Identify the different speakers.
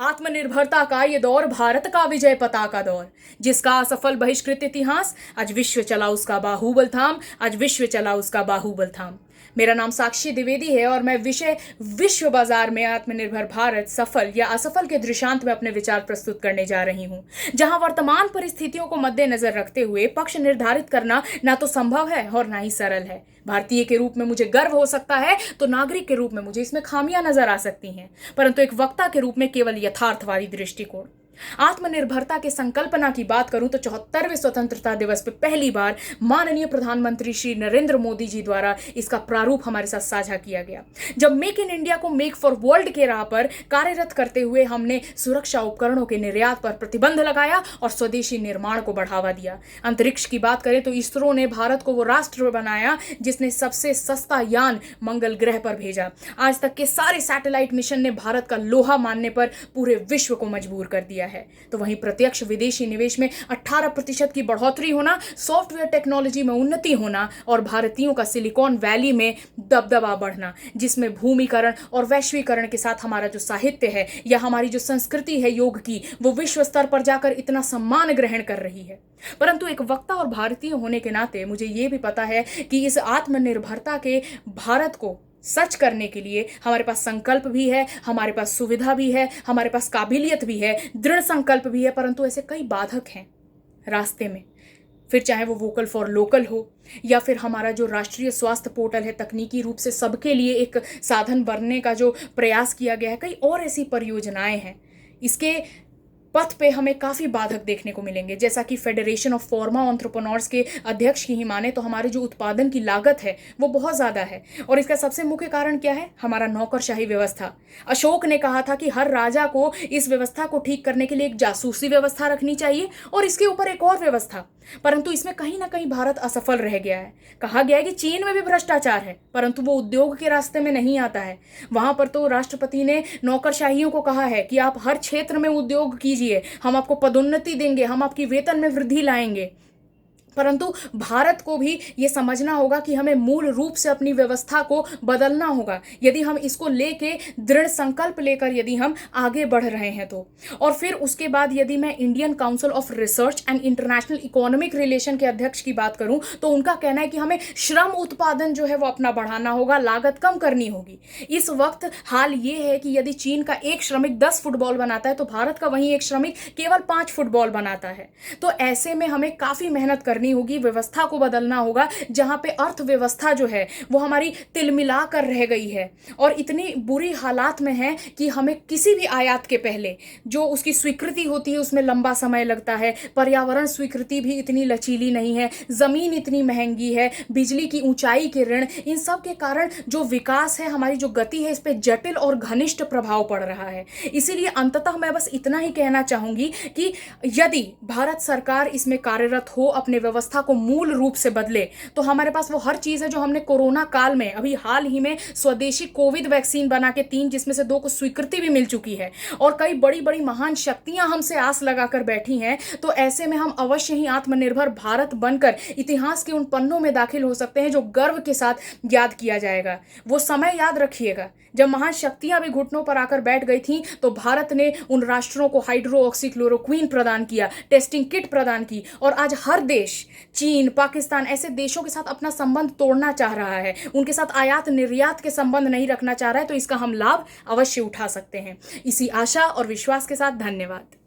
Speaker 1: आत्मनिर्भरता का ये दौर भारत का विजय पताका दौर, जिसका असफल बहिष्कृत इतिहास आज विश्व चला उसका बाहुबल थाम, आज विश्व चला उसका बाहुबल थाम। मेरा नाम साक्षी द्विवेदी है और मैं विषय विश्व बाजार में आत्मनिर्भर भारत सफल या असफल के दृष्टांत में अपने विचार प्रस्तुत करने जा रही हूं, जहां वर्तमान परिस्थितियों को मद्देनजर रखते हुए पक्ष निर्धारित करना ना तो संभव है और ना ही सरल है। भारतीय के रूप में मुझे गर्व हो सकता है तो नागरिक के रूप में मुझे इसमें खामियां नजर आ सकती हैं, परंतु एक वक्ता के रूप में केवल यथार्थवादी दृष्टिकोण। आत्मनिर्भरता के संकल्पना की बात करूं तो 74वें स्वतंत्रता दिवस पर पहली बार माननीय प्रधानमंत्री श्री नरेंद्र मोदी जी द्वारा इसका प्रारूप हमारे साथ साझा किया गया, जब मेक इन इंडिया को मेक फॉर वर्ल्ड के राह पर कार्यरत करते हुए हमने सुरक्षा उपकरणों के निर्यात पर प्रतिबंध लगाया और स्वदेशी निर्माण को बढ़ावा दिया। अंतरिक्ष की बात करें तो इसरो ने भारत को वो राष्ट्र बनाया जिसने सबसे सस्ता यान मंगल ग्रह पर भेजा। आज तक के सारे सैटेलाइट मिशन ने भारत का लोहा मानने पर पूरे विश्व को मजबूर कर दिया है। तो वहीं प्रत्यक्ष विदेशी निवेश में 18% की बढ़ोतरी होना, सॉफ्टवेयर टेक्नोलॉजी में उन्नति होना और भारतीयों का सिलिकॉन वैली में दबदबा बढ़ना, जिसमें भूमिकरण और वैश्वीकरण के साथ हमारा जो साहित्य है या हमारी जो संस्कृति है योग की, वो विश्व स्तर पर जाकर इतना सम्मान ग्रहण कर रही है। परंतु एक वक्ता और भारतीय होने के नाते मुझे ये भी पता है कि इस आत्मनिर्भरता के भारत को सच करने के लिए हमारे पास संकल्प भी है, हमारे पास सुविधा भी है, हमारे पास काबिलियत भी है, दृढ़ संकल्प भी है, परंतु ऐसे कई बाधक हैं रास्ते में। फिर चाहे वो वोकल फॉर लोकल हो या फिर हमारा जो राष्ट्रीय स्वास्थ्य पोर्टल है, तकनीकी रूप से सबके लिए एक साधन बनने का जो प्रयास किया गया है, कई और ऐसी परियोजनाएं हैं। इसके पथ पे हमें काफ़ी बाधक देखने को मिलेंगे, जैसा कि फेडरेशन ऑफ फार्मा एंटरप्रेन्योर्स के अध्यक्ष की ही माने तो हमारे जो उत्पादन की लागत है वो बहुत ज़्यादा है और इसका सबसे मुख्य कारण क्या है? हमारा नौकरशाही व्यवस्था। अशोक ने कहा था कि हर राजा को इस व्यवस्था को ठीक करने के लिए एक जासूसी व्यवस्था रखनी चाहिए और इसके ऊपर एक और व्यवस्था, परंतु इसमें कहीं ना कहीं भारत असफल रह गया है। कहा गया है कि चीन में भी भ्रष्टाचार है, परंतु वो उद्योग के रास्ते में नहीं आता है। वहां पर तो राष्ट्रपति ने नौकरशाहियों को कहा है कि आप हर क्षेत्र में उद्योग कीजिए, हम आपको पदोन्नति देंगे, हम आपकी वेतन में वृद्धि लाएंगे। परंतु भारत को भी ये समझना होगा कि हमें मूल रूप से अपनी व्यवस्था को बदलना होगा, यदि हम इसको लेके दृढ़ संकल्प लेकर यदि हम आगे बढ़ रहे हैं तो। और फिर उसके बाद यदि मैं Indian council of research and international economic relation के अध्यक्ष की बात करूं तो उनका कहना है कि हमें श्रम उत्पादन जो है वो अपना बढ़ाना होगा, लागत कम करनी होगी। इस वक्त हाल ये है कि यदि चीन का एक श्रमिक 10 फुटबॉल बनाता है तो भारत का वहीं एक श्रमिक केवल 5 फुटबॉल बनाता है। तो ऐसे में हमें काफ़ी मेहनत करनी होगी, व्यवस्था को बदलना होगा, जहां पे अर्थव्यवस्था जो है वो हमारी तिलमिला कर रह गई है और इतनी बुरी हालात में है कि हमें किसी भी आयात के पहले जो उसकी स्वीकृति होती है उसमें लंबा समय लगता है। पर्यावरण स्वीकृति भी इतनी लचीली नहीं है, जमीन इतनी महंगी है, बिजली की ऊंचाई के ऋण, इन सब के कारण जो विकास है, हमारी जो गति है, इस पे जटिल और घनिष्ठ प्रभाव पड़ रहा है। इसीलिए अंततः मैं बस इतना ही कहना चाहूंगी कि यदि भारत सरकार इसमें कार्यरत हो, अपने व्यवस्था को मूल रूप से बदले, तो हमारे पास वो हर चीज है जो हमने कोरोना काल में अभी हाल ही में स्वदेशी कोविड वैक्सीन बना के 3 जिसमें से 2 को स्वीकृति भी मिल चुकी है और कई बड़ी बड़ी महान शक्तियां हमसे आस लगाकर बैठी हैं। तो ऐसे में हम अवश्य ही आत्मनिर्भर भारत बनकर इतिहास के उन पन्नों में दाखिल हो सकते हैं जो गर्व के साथ याद किया जाएगा। वो समय याद रखिएगा जब महान शक्तियां भी घुटनों पर आकर बैठ गई थी तो भारत ने उन राष्ट्रों को हाइड्रोक्सीक्लोरोक्वीन प्रदान किया, टेस्टिंग किट प्रदान की और आज हर देश, चीन, पाकिस्तान ऐसे देशों के साथ अपना संबंध तोड़ना चाह रहा है, उनके साथ आयात निर्यात के संबंध नहीं रखना चाह रहा है। तो इसका हम लाभ अवश्य उठा सकते हैं। इसी आशा और विश्वास के साथ धन्यवाद।